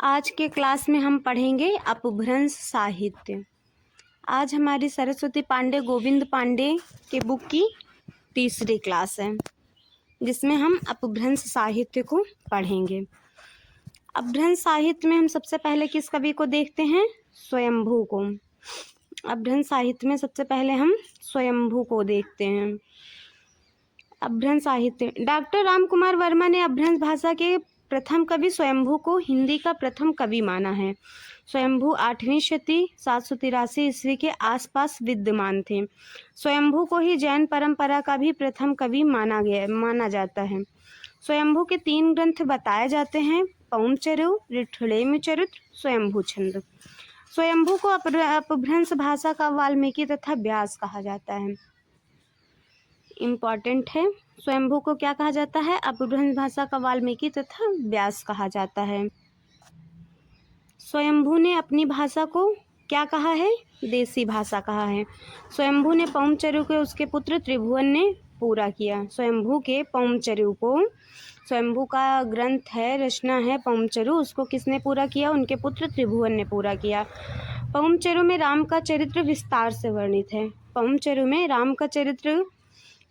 आज के क्लास में हम पढ़ेंगे अपभ्रंश साहित्य। आज हमारी सरस्वती पांडे गोविंद पांडे के बुक की तीसरी क्लास है, जिसमें हम अपभ्रंश साहित्य को पढ़ेंगे। अपभ्रंश साहित्य में हम सबसे पहले किस कवि को देखते हैं? स्वयंभू को। अपभ्रंश साहित्य में सबसे पहले हम स्वयंभू को देखते हैं। अपभ्रंश साहित्य, डॉक्टर राम कुमार वर्मा ने अपभ्रंश भाषा के प्रथम कवि स्वयंभू को हिंदी का प्रथम कवि माना है। स्वयंभू 8वीं शती 783 ईस्वी के आसपास विद्यमान थे। स्वयंभू को ही जैन परंपरा का भी प्रथम कवि माना जाता है। स्वयंभू के 3 ग्रंथ बताए जाते हैं: पौमचरित, ऋठलेम चरित्र, स्वयंभू छंद। स्वयंभू को अपभ्रंश भाषा का वाल्मीकि तथा व्यास कहा जाता है। इम्पॉर्टेंट है, स्वयंभू को क्या कहा जाता है? अपभ्रंश भाषा का वाल्मीकि तथा व्यास कहा जाता है। स्वयंभू ने अपनी भाषा को क्या कहा है? देसी भाषा कहा है। स्वयंभू ने पौमचरित को उसके पुत्र त्रिभुवन ने पूरा किया। स्वयंभू के पौमचरित को, स्वयंभू का ग्रंथ है, रचना है पौमचरित, उसको किसने पूरा किया? उनके पुत्र त्रिभुवन ने पूरा किया। पौमचरित में राम का चरित्र विस्तार से वर्णित है। पौमचरित में राम का चरित्र,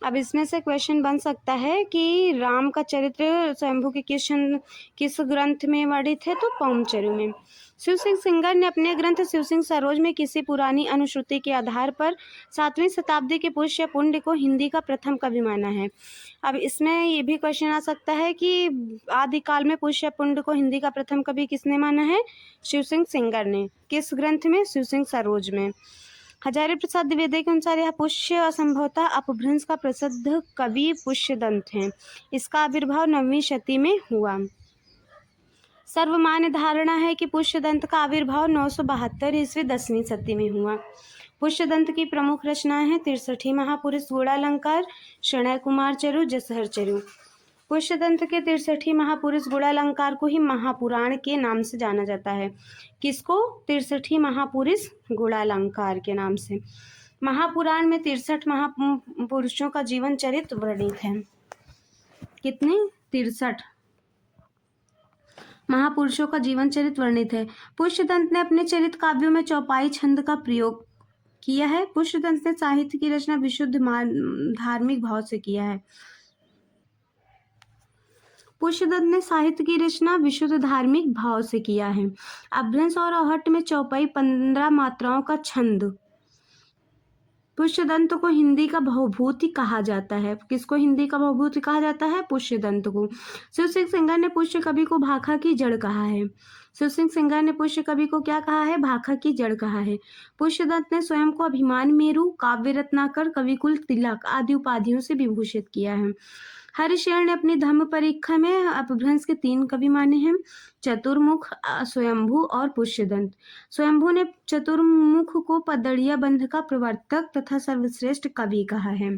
अब इसमें से क्वेश्चन बन सकता है कि राम का चरित्र स्वयंभू के किस ग्रंथ में वर्णित है? तो पौमचरित में। शिव सिंह सिंगर ने अपने ग्रंथ शिव सिंह सरोज में किसी पुरानी अनुश्रुति के आधार पर 7वीं शताब्दी के पुष्य पुण्य को हिंदी का प्रथम कवि माना है। अब इसमें ये भी क्वेश्चन आ सकता है कि आदिकाल में पुष्य पुण्य को हिंदी का प्रथम कवि किसने माना है? शिव सिंह सिंगर ने। किस ग्रंथ में? शिव सिंह सरोज में। हजारी प्रसाद द्विवेदी के अनुसार यह पुष्य असंभवतः अपभ्रंश का प्रसिद्ध कवि पुष्यदंत है। इसका आविर्भाव 9वीं शती में हुआ। सर्वमान्य धारणा है कि पुष्यदंत का आविर्भाव 972 ईस्वी 10वीं शती में हुआ। पुष्यदंत की प्रमुख रचनाएं हैं 63 महापुरुष गुणालंकार, शणै कुमार चरु, जसहर चरु। पुष्यदंत के 63 महापुरुष गुणालंकार को ही महापुराण के नाम से जाना जाता है। किसको? 63 महापुरुष गुणालंकार के नाम से। महापुराण में 63 महापुरुषों का जीवन चरित्र वर्णित है। कितने? 63 महापुरुषों का जीवन चरित्र वर्णित है। पुष्यदंत ने अपने चरित्र काव्यों में चौपाई छंद का प्रयोग किया है। पुष्यदंत ने साहित्य की रचना विशुद्ध धार्मिक भाव से किया है। पुष्यदंत ने साहित्य की रचना विशुद्ध धार्मिक भाव से किया है। अपभ्रंश और आहट में चौपाई 15 मात्राओं का छंद। पुष्यदंत को हिंदी का भवभूति कहा जाता है। किसको हिंदी का भवभूति कहा जाता है? पुष्यदंत को। शिव सिंह सिंगर ने पुष्य कवि को भाखा की जड़ कहा है। शिव सिंह सिंगर ने पुष्य कवि को क्या कहा है? भाखा की जड़ कहा है। पुष्यदंत ने स्वयं को अभिमान मेरु, काव्य रत्नाकर, कविकुल तिलक आदि उपाधियों से विभूषित किया है। हरिशरण ने अपनी धम्म परीक्षा में अपभ्रंश के 3 कवि माने हैं: चतुर्मुख, स्वयंभू और पुष्यदंत। स्वयंभू ने चतुर्मुख को पद्दड़िया बंध का प्रवर्तक तथा सर्वश्रेष्ठ कवि कहा है।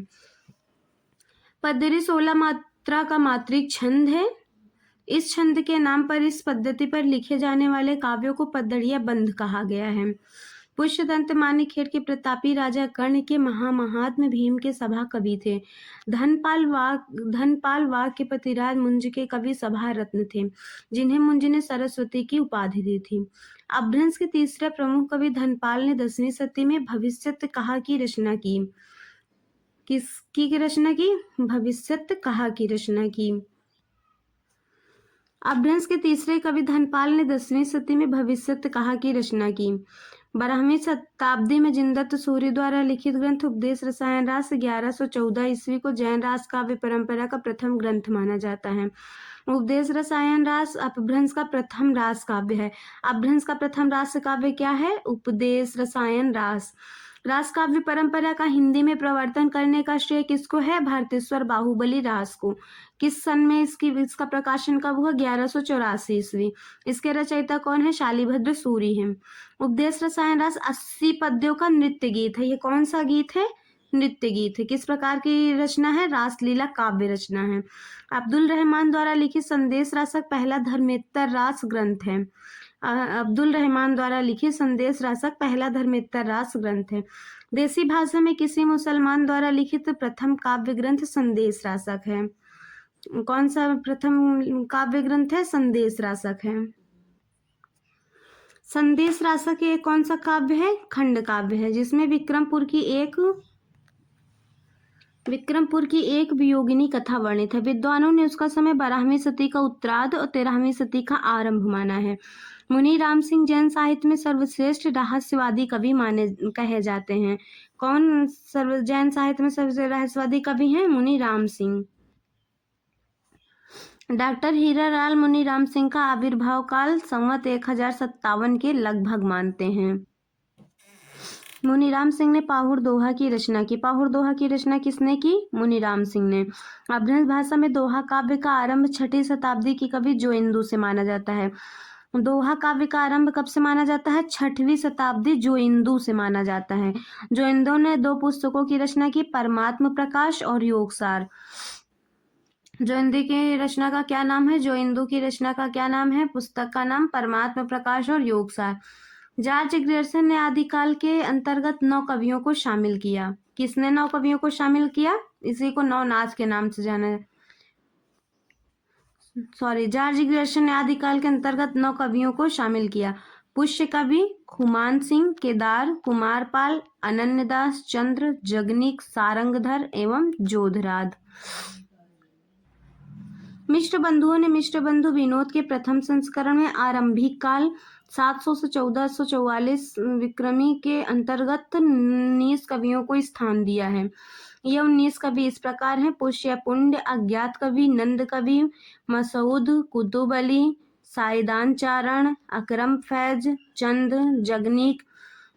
पद्दड़ी 16 मात्रा का मात्रिक छंद है। इस छंद के नाम पर इस पद्धति पर लिखे जाने वाले काव्यों को पद्दड़िया बंध कहा गया है। पुष्यदंत मानेखेड़ के प्रतापी राजा कर्ण के महात्म भीम के सभा कवि थे। धनपाल वाग के पतिराज मुंज के कवि सभा रत्न थे, जिन्हें मुंज ने सरस्वती की उपाधि दी थी। अपभ्रंश के तीसरे प्रमुख कवि धनपाल ने 10वीं शती में भविष्यत कहा की रचना की। किसकी रचना की? भविष्यत कहा की रचना की। अपभ्रंश के तीसरे कवि धनपाल ने 10वीं शती में भविष्यत कहा की रचना की। 12वीं शताब्दी में जिनदत्त सूरि द्वारा लिखित ग्रंथ उपदेश रसायन रास 1114 ईस्वी को जैन रास काव्य परंपरा का प्रथम ग्रंथ माना जाता है। उपदेश रसायन रास अपभ्रंश का प्रथम रास काव्य है। अपभ्रंश का प्रथम रास काव्य क्या है? उपदेश रसायन रास। रास काव्य परंपरा का हिंदी में प्रवर्तन करने का श्रेय किसको है? भारतेश्वर बाहुबली रास को। किस सन में इसका प्रकाशन कब हुआ? 1184 ईस्वी। इसके रचयिता कौन है? शालिभद्र सूरि हैं। उपदेश रसायन रास 80 पद्यों का नृत्य गीत है। ये कौन सा गीत है? नृत्य गीत है। किस प्रकार की रचना है? रासलीला काव्य रचना है। अब्दुल रहमान द्वारा लिखित संदेश रासक पहला धर्मेत्तर रास ग्रंथ है। अब्दुल रहमान द्वारा लिखित संदेश रासक पहला धर्मेत्तर रास ग्रंथ है। देसी भाषा में किसी मुसलमान द्वारा लिखित प्रथम काव्य ग्रंथ संदेश रासक है। कौन सा प्रथम काव्य ग्रंथ है? संदेश रासक है। संदेश रासक एक कौन सा काव्य है? खंड काव्य है, जिसमें विक्रमपुर की एक वियोगिनी कथा वर्णित है। विद्वानों ने उसका समय 12वीं सदी का उत्तरार्ध और 13वीं सदी का आरंभ माना है। मुनि राम सिंह जैन साहित्य में सर्वश्रेष्ठ रहस्यवादी कवि माने कहे जाते हैं। कौन जैन साहित्य में सर्वश्रेष्ठ रहस्यवादी कवि हैं? मुनि राम सिंह। डॉक्टर हीरालाल मुनि राम सिंह का आविर्भाव काल संवत 1057 के लगभग मानते हैं। मुनि राम सिंह ने पाहुर दोहा की रचना की। पाहुर दोहा की रचना किसने की? मुनि राम सिंह ने। अपभ्रंश भाषा में दोहा काव्य का आरंभ 6ठी शताब्दी की कवि जोइंदू से माना जाता है। दोहा काव्य का आरंभ कब से माना जाता है? 6वीं शताब्दी जोइंदू से माना जाता है। जोइंदू ने 2 पुस्तकों की रचना की, परमात्म प्रकाश और योगसार। जोइंदू की रचना का क्या नाम है? जोइंदू की रचना का क्या नाम है? पुस्तक का नाम परमात्म प्रकाश और योगसार। जॉर्ज ग्रियर्सन ने आदिकाल के अंतर्गत 9 कवियों को शामिल किया। किसने 9 कवियों को शामिल किया? इसी को नवनाथ के नाम से जाना जॉर्ज ग्रियर्सन ने आदिकाल के अंतर्गत 9 कवियों को शामिल किया। पुष्य कवि, खुमान सिंह, केदार, कुमारपाल, अनन्यदास, चंद्र, जगनीक, सारंगधर एवं जोधराज। मिश्र बंधुओं ने मिश्र बंधु विनोद के प्रथम संस्करण में आरंभिक काल 700 से 1444 विक्रमी के अंतर्गत 19 कवियों को स्थान दिया है। ये 19 कवि इस प्रकार हैं: पुष्य पुण्य, अज्ञात कवि, नंद कवि, मसूद, कुतुब अली, साइदान चारण, अकरम फैज, चंद, जगनीक,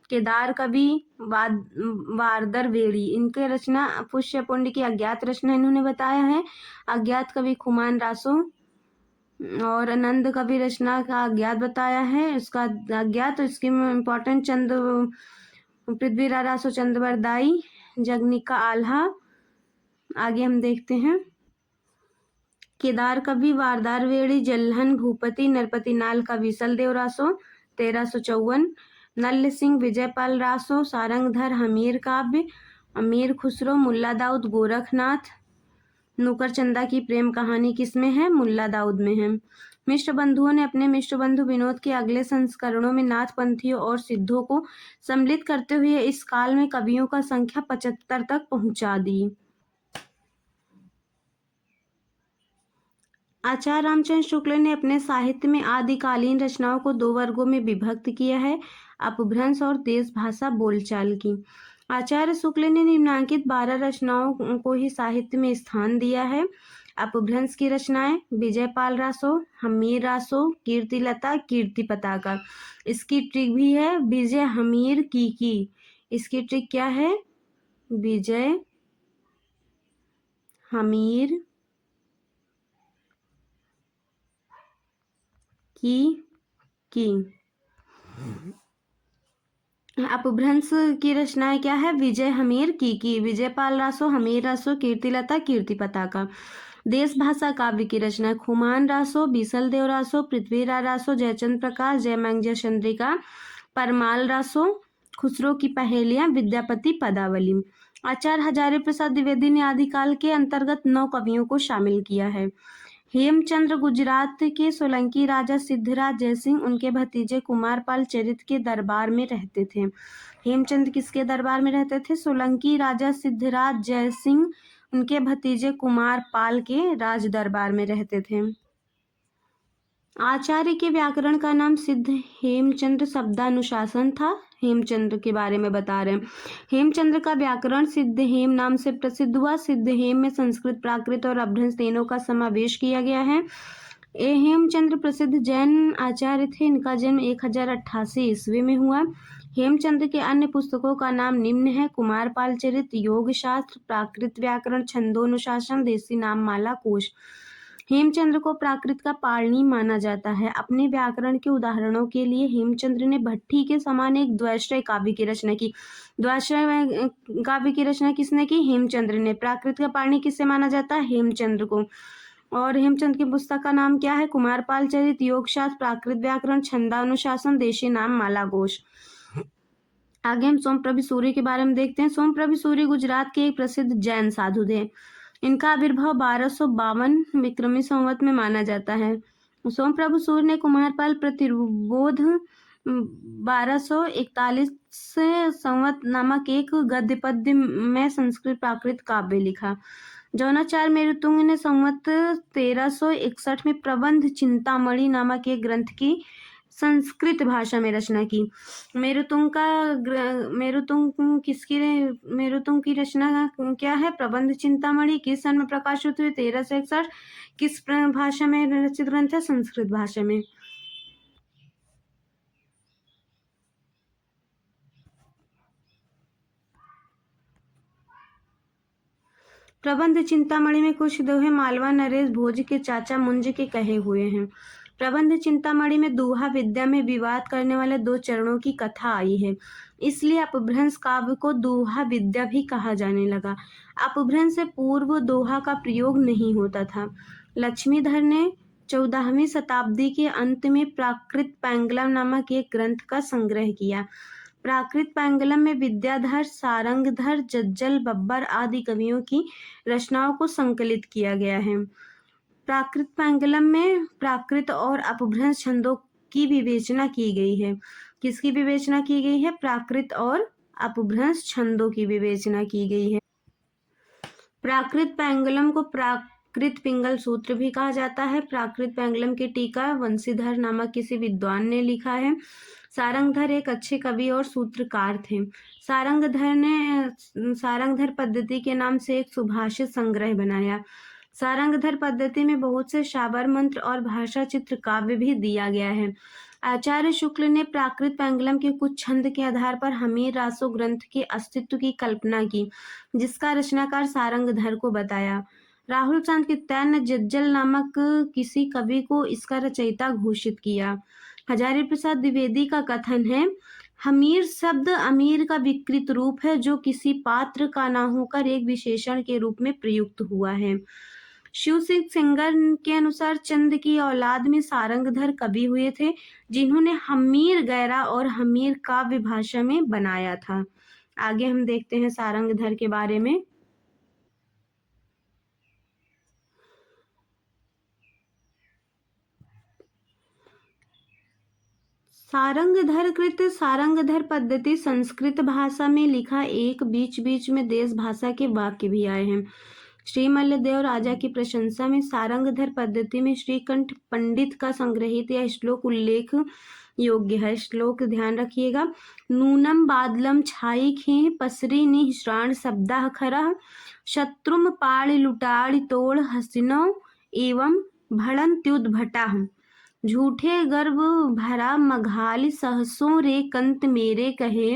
केदार कवि, वारदर वेड़ी। इनके रचना पुष्य पुण्य की अज्ञात रचना इन्होंने बताया है। अज्ञात कवि खुमान रासो और नंद कवि रचना का अज्ञात बताया है। उसका अज्ञात, इसकी इम्पोर्टेंट चंद पृथ्वीराज रासो चंद्रवरदाई, जगनीक का आल्हा। आगे हम देखते हैं। केदार कवि वारदार वेड़ी, जल्हन भूपति, नरपति नाल का विसल देव रासो 1354, नल्ल सिंह विजयपाल रासो, सारंगधर हमीर काव्य, अमीर खुसरो, मुल्ला दाऊद गोरखनाथ। नूकर चंदा की प्रेम कहानी किसमें है? मुल्ला दाऊद में है। मिश्र बंधुओं ने अपने मिश्र बंधु विनोद के अगले संस्करणों में नाथ पंथियों और सिद्धों को सम्मिलित करते हुए इस काल में कवियों का संख्या 75 तक पहुंचा दी। आचार्य रामचंद्र शुक्ल ने अपने साहित्य में आदिकालीन रचनाओं को 2 वर्गों में विभक्त किया है: अपभ्रंश और देश भाषा बोलचाल की। आचार्य शुक्ल ने निम्नांकित 12 रचनाओं को ही साहित्य में स्थान दिया है: अपभ्रंश की रचनाएं विजयपाल रासो, हमीर रासो, कीर्तिलता, कीर्ति पताका। इसकी ट्रिक भी है विजय हमीर की। इसकी ट्रिक क्या है? विजय हमीर की। अपभ्रंश की रचनाएं क्या है? विजय हमीर की, विजयपाल रासो, हमीर रासो, कीर्तिलता, कीर्ति पताका। देश भाषा काव्य की रचना खुमान रासो, बीसल देव रासो, पृथ्वीराज रासो, जयचंद्र प्रकाश, जयमंगज चंद्रिका, परमाल रासो, खुसरो की पहेलियां, विद्यापति पदावली। आचार्य हजारी प्रसाद द्विवेदी ने आदिकाल के अंतर्गत 9 कवियों को शामिल किया है: हेमचंद्र गुजरात के सोलंकी राजा सिद्धराज जयसिंह उनके भतीजे कुमारपाल चरित के दरबार में रहते थे। हेमचंद्र किसके दरबार में रहते थे? सोलंकी राजा सिद्धराज जयसिंह उनके भतीजे कुमारपाल के राज दरबार में रहते थे। आचार्य के व्याकरण का नाम सिद्ध हेमचंद्र शब्दानुशासन था। हेमचंद्र के बारे में बता रहे हैं। हेमचंद्र का व्याकरण सिद्ध हेम नाम से प्रसिद्ध हुआ। सिद्ध हेम में संस्कृत, प्राकृत और अपभ्रंश तीनों का समावेश किया गया है। ये हेमचंद्र प्रसिद्ध जैन आचार्य थे। इनका जन्म 1088 ईस्वी में हुआ। हेमचंद्र के अन्य पुस्तकों का नाम निम्न है: कुमारपाल चरित, योग शास्त्र, प्राकृत व्याकरण, छंदोनुशासन, देशी नाम माला कोश। हेमचंद्र को प्राकृत का पाणिनि माना जाता है। अपने व्याकरण के उदाहरणों के लिए हेमचंद्र ने भट्टी के समान एक द्वैश्रय काव्य की रचना की। द्वैश्रय काव्य की रचना किसने की? हेमचंद्र ने। प्राकृत का पाणिनि किससे माना जाता है? हेमचंद्र को। और हेमचंद्र की पुस्तक का नाम क्या है? कुमारपाल चरित, योग शास्त्र, प्राकृत व्याकरण, छंदानुशासन, देशी नाम माला कोश। आगे हम सोमप्रभु सूरी के बारे में देखते हैं। सोमप्रभु सूरी गुजरात के एक प्रसिद्ध जैन साधु थे। इनका आविर्भाव 1252 विक्रमी संवत में माना जाता है। सोमप्रभु सूरी ने कुमारपाल प्रतिरोध 1241 संवत नामक एक गद्य पद्य में संस्कृत प्राकृत काव्य लिखा। जौनाचार्य मेरुतुंग ने संवत 1361 में प्रबंध चिंतामणि नामक एक ग्रंथ की संस्कृत भाषा में रचना की। मेरुतुंग की रचना क्या है? प्रबंध चिंतामणि। किस सन में प्रकाशित हुई? 1361। किस भाषा में रचित ग्रंथ है? संस्कृत भाषा में। प्रबंध चिंतामणि में कुछ दोहे मालवा नरेश भोज के चाचा मुंज के कहे हुए हैं। प्रबंध चिंतामणि में दोहा विद्या में विवाद करने वाले दो चरणों की कथा आई है, इसलिए अपभ्रंश काव्य को दोहा विद्या भी कहा जाने लगा। अपभ्रंश से पूर्व दोहा का प्रयोग नहीं होता था। लक्ष्मीधर ने 14वीं शताब्दी के अंत में प्राकृत पैंगलम नामक एक ग्रंथ का संग्रह किया। प्राकृत पैंगलम में विद्याधर, सारंगधर, जज्जल, बब्बर आदि कवियों की रचनाओं को संकलित किया गया है। प्राकृत पैंगलम में प्राकृत और अपभ्रंश छंदों की विवेचना की गई है। किसकी विवेचना की गई है? प्राकृत और अपभ्रंश छंदों की विवेचना की गई है। प्राकृत पैंगलम को प्राकृत पिंगल सूत्र भी कहा जाता है। प्राकृत पैंगलम की टीका वंशीधर नामक किसी विद्वान ने लिखा है। सारंगधर एक अच्छे कवि और सूत्रकार थे। सारंगधर ने सारंगधर पद्धति के नाम से एक सुभाषित संग्रह बनाया। सारंगधर पद्धति में बहुत से शाबर मंत्र और भाषा चित्र काव्य भी दिया गया है। आचार्य शुक्ल ने प्राकृत पैंगलम के कुछ छंद के आधार पर हमीर रासो ग्रंथ के अस्तित्व की कल्पना की, जिसका रचनाकार सारंगधर को बताया। राहुल चांद कित्यायन ने जज्जल नामक किसी कवि को इसका रचयिता घोषित किया। हजारी प्रसाद द्विवेदी का कथन है, हमीर शब्द अमीर का विकृत रूप है जो किसी पात्र का ना होकर एक विशेषण के रूप में प्रयुक्त हुआ है। शिव सिंह सेंगर के अनुसार चंद की औलाद में सारंगधर कवि हुए थे, जिन्होंने हमीर गैरा और हमीर काव्य भाषा में बनाया था। आगे हम देखते हैं सारंगधर के बारे में। सारंगधर कृत सारंगधर पद्धति संस्कृत भाषा में लिखा एक बीच बीच में देश भाषा के वाक्य भी आए हैं। श्री मल्लदेव राजा की प्रशंसा में सारंगधर पद्धति में श्रीकंठ पंडित का संग्रहित यह श्लोक उल्लेख योग्य है। श्लोक ध्यान रखिएगा। नूनम बादलम छाई खे पसरी निश्राण शब्दा खरह शत्रुम पाड़ लुटाड़ तोड़ हसिनो एवं भड़न्त्युद्भटा। झूठे गर्भ भरा मघाल सहसों रे कंत मेरे कहे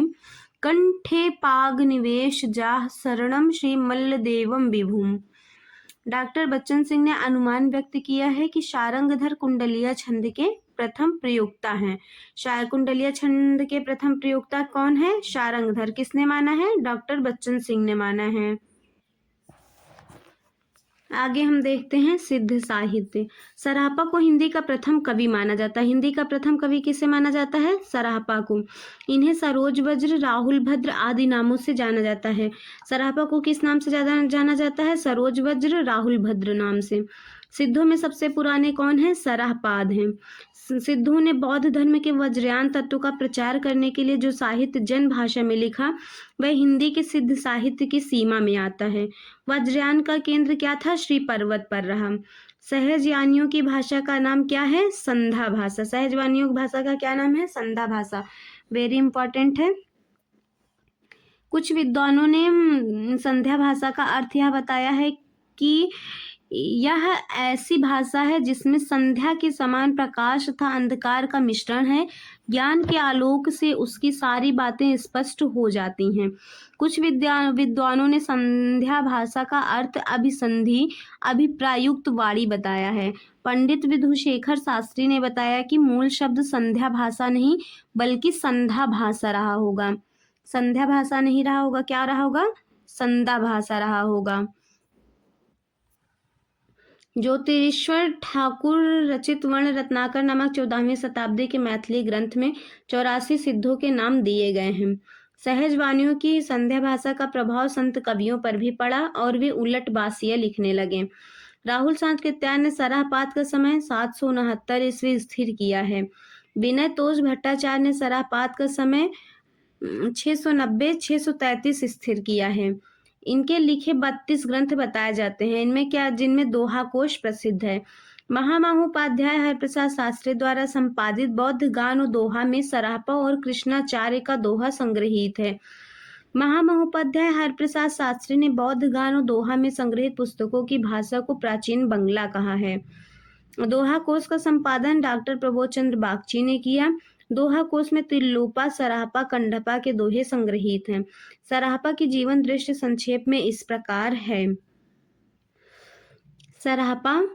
कंठे पाग निवेश जाह शरणम श्री मल्लदेवम विभुम। डॉक्टर बच्चन सिंह ने अनुमान व्यक्त किया है कि सारंगधर कुंडलिया छंद के प्रथम प्रयोक्ता हैं। कुंडलिया छंद के प्रथम प्रयोक्ता कौन है? सारंगधर। किसने माना है? डॉक्टर बच्चन सिंह ने माना है। आगे हम देखते हैं सिद्ध साहित्य। सराहपा को हिंदी का प्रथम कवि माना जाता है। हिंदी का प्रथम कवि किसे माना जाता है? सराहपा को। इन्हें सरोज वज्र, राहुल भद्र आदि नामों से जाना जाता है। सराहपा को किस नाम से ज्यादा जाना जाता है? सरोज वज्र, राहुल भद्र नाम से। सिद्धों में सबसे पुराने कौन हैं? सराहपाद हैं। सिद्धों ने बौद्ध धर्म के वज्रयान तत्व का प्रचार करने के लिए जो साहित्य जन भाषा में लिखा वह हिंदी के सिद्ध साहित्य की सीमा में आता है। वज्रयान का केंद्र क्या था? श्री पर्वत पर रहा। सहजयानियों की भाषा का नाम क्या है? संधा भाषा। सहजवानियों की भाषा का क्या नाम है? संधा भाषा। वेरी इंपॉर्टेंट है। कुछ विद्वानों ने संध्या भाषा का अर्थ यह बताया है कि यह ऐसी भाषा है जिसमें संध्या के समान प्रकाश तथा अंधकार का मिश्रण है। ज्ञान के आलोक से उसकी सारी बातें स्पष्ट हो जाती हैं। कुछ विद्वानों ने संध्या भाषा का अर्थ अभिसंधि अभिप्रायुक्त वाणी बताया है। पंडित विधुशेखर शास्त्री ने बताया कि मूल शब्द संध्या भाषा नहीं बल्कि संधा भाषा रहा होगा। संध्या भाषा नहीं रहा होगा, क्या रहा होगा? संधा भाषा रहा होगा। ज्योतिरीश्वर ठाकुर रचित वर्ण रत्नाकर नामक 14वीं शताब्दी के मैथिली ग्रंथ में 84 सिद्धों के नाम दिए गए हैं। सहजवानियों की संध्या भाषा का प्रभाव संत कवियों पर भी पड़ा और वे उलट बासिया लिखने लगे। राहुल चांद कित्यायन ने सराहपात का समय 769 ईस्वी स्थिर किया है। विनय तोष भट्टाचार्य ने सरापात का समय 690-633 स्थिर किया है। इनके लिखे 32 ग्रंथ बताए जाते हैं। इनमें क्या, जिनमें दोहा कोश प्रसिद्ध है। महामहोपाध्याय हरिप्रसाद शास्त्री द्वारा संपादित बौद्ध गान और दोहा में सरापा और कृष्णाचार्य का दोहा संग्रहित है। महामहोपाध्याय हरिप्रसाद शास्त्री ने बौद्ध गान और दोहा में संग्रहित पुस्तकों की भाषा को प्राचीन बंगला कहा है। दोहा कोश का संपादन डॉक्टर प्रबोध चंद्र बागची ने किया। दोहा कोश में त्रिलोपा, सराहपा, कंडपा के दोहे संग्रहित हैं। सराहपा की जीवन दृष्टि संक्षेप में इस प्रकार है। सराहपा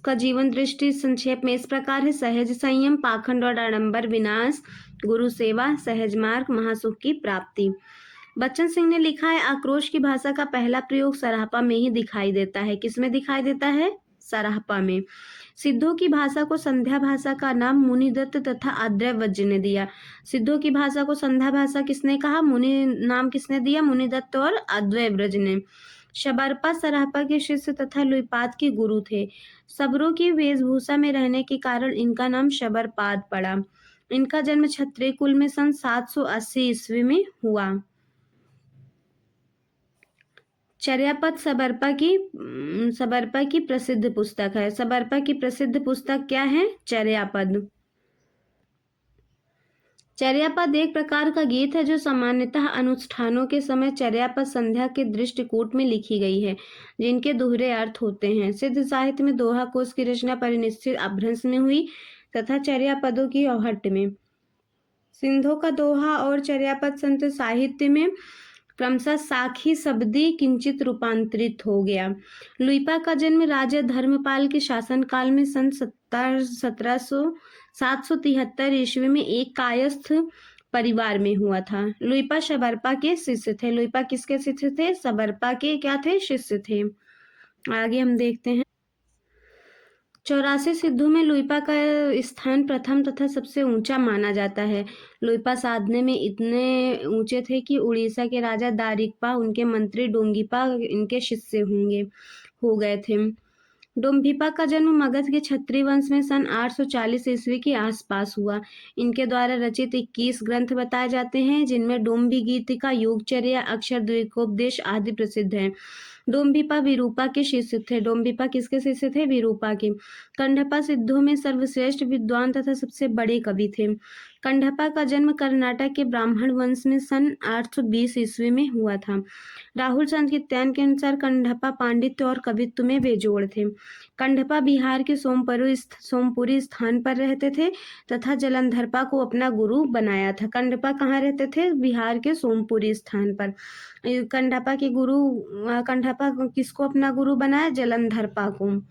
का जीवन दृष्टि संक्षेप में इस प्रकार है। सहज संयम, पाखंड और आडंबर विनाश, गुरु सेवा, सहज मार्ग, महासुख की प्राप्ति। बच्चन सिंह ने लिखा है, आक्रोश की भाषा का पहला प्रयोग सराहपा में ही दिखाई देता है। किसमें दिखाई देता है? सराहपा में। सिद्धों की भाषा को संध्या भाषा का नाम मुनिदत्त तथा अद्रैवज्य ने दिया। सिद्धों की भाषा को संध्या भाषा किसने कहा? नाम किसने दिया? मुनिदत्त और अद्वैव्रज ने। शबरपा सराहपा के शिष्य तथा लुइपाद के गुरु थे। सबरों की वेशभूषा में रहने के कारण इनका नाम शबरपाद पड़ा। इनका जन्म क्षत्रिय कुल में सन 780 ईस्वी में हुआ। चर्यापद सबरपा की प्रसिद्ध पुस्तक है। सबरपा की प्रसिद्ध पुस्तक क्या है? चर्यापद। चर्यापद एक प्रकार का गीत है जो सामान्यतः अनुष्ठानों के समय चर्यापद संध्या के दृष्टिकूट में लिखी गई है, जिनके दोहरे अर्थ होते हैं। सिद्ध साहित्य में दोहा कोश की रचना परिनिष्ठित अपभ्रंश में हुई तथा चर्यापदों की औहट में। सिंधों का दोहा और चर्यापद संत साहित्य में क्रमशः साखी शब्दी किंचित रूपांतरित हो गया। लुइपा का जन्म राजा धर्मपाल के शासनकाल में सन 773 ईस्वी में एक कायस्थ परिवार में हुआ था। लुइपा शबरपा के शिष्य थे। लुइपा किसके शिष्य थे? सबरपा के क्या थे? शिष्य थे। आगे हम देखते हैं। 84 सिद्धों में लुइपा का स्थान प्रथम तथा सबसे ऊंचा माना जाता है। लुइपा साधने में इतने ऊंचे थे कि उड़ीसा के राजा दारिकपा, उनके मंत्री डोंगीपा इनके शिष्य हो गए थे। डोम्भिपा का जन्म मगध के क्षत्रिय वंश में सन 840 ईस्वी के आसपास हुआ। इनके द्वारा रचित 21 ग्रंथ बताए जाते हैं, जिनमें डोम्भी गीतिका, योगचर्या, अक्षर द्विकोपदेश आदि प्रसिद्ध हैं। डोम्भिपा विरूपा के शिष्य थे। डोम्भिपा किसके शिष्य थे? विरूपा के। कंडपा सिद्धों में सर्वश्रेष्ठ विद्वान तथा सबसे बड़े कवि थे। कंडपा का जन्म कर्नाटक के ब्राह्मण वंश में सन 820 ईस्वी में हुआ था। राहुल संकीर्तन के अनुसार कंडपा पांडित्य और कवित्व में बेजोड़ थे। कंडपा बिहार के सोमपुरी स्थान पर रहते थे तथा जलंधरपा को अपना गुरु बनाया था। कंडपा कहाँ रहते थे? बिहार के सोमपुरी स्थान पर। कंडपा किसको अपना गुरु बनाया? जलंधरपा को।